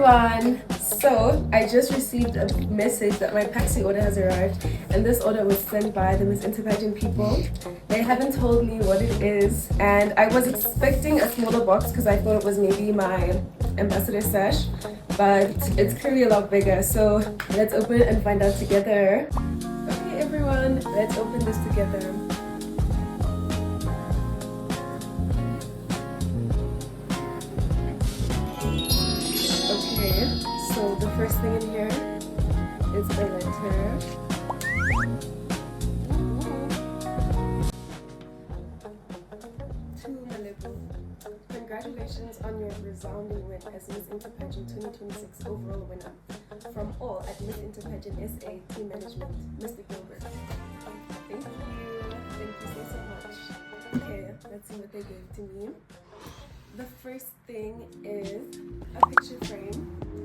everyone! So, I just received a message that my Paxi order has arrived, and this order was sent by the Miss Interpageant people. They haven't told me what it is, and I was expecting a smaller box because I thought it was maybe my ambassador sash, but it's clearly a lot bigger, so let's open it and find out together. Okay everyone, let's open this together. Okay, so the first thing in here is a letter. To Malibu. Congratulations on your resounding win as Miss Interpageant 2026 overall winner. From all at Miss Interpageant SA Team Management, Mr. Gilbert. Thank you so much. Okay, let's see what they gave to me. The first thing is a picture frame.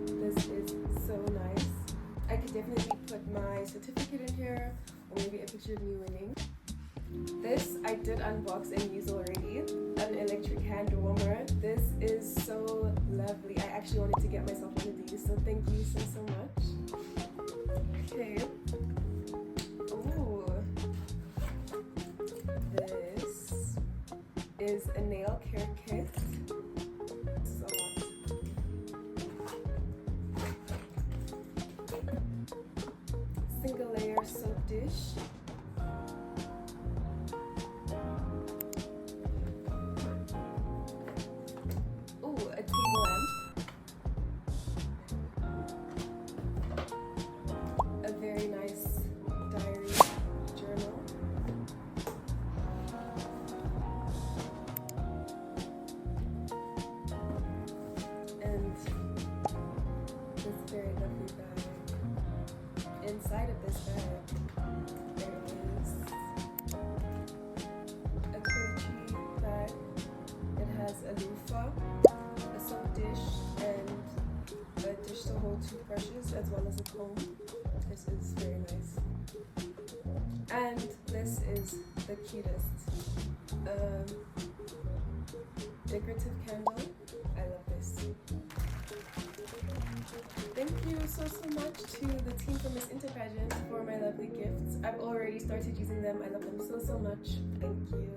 This is so nice. I could definitely put my certificate in here, or maybe a picture of me winning. This I did unbox and use already, an electric hand warmer. This is so lovely. I actually wanted to get myself one of these, so thank you so much. Okay. Ooh. This is a nail care kit. Single layer soap dish. Ooh, a table lamp. A very nice diary journal. And this very lovely bag. Inside of this bag, there is a Koichi bag. It has a loofah, a soap dish, and a dish to hold toothbrushes, as well as a comb. This is very nice. And this is the cutest decorative candle. I love this. Thank you so much to the team from Miss Interpageant for my lovely gifts. I've already started using them. I love them so much. Thank you.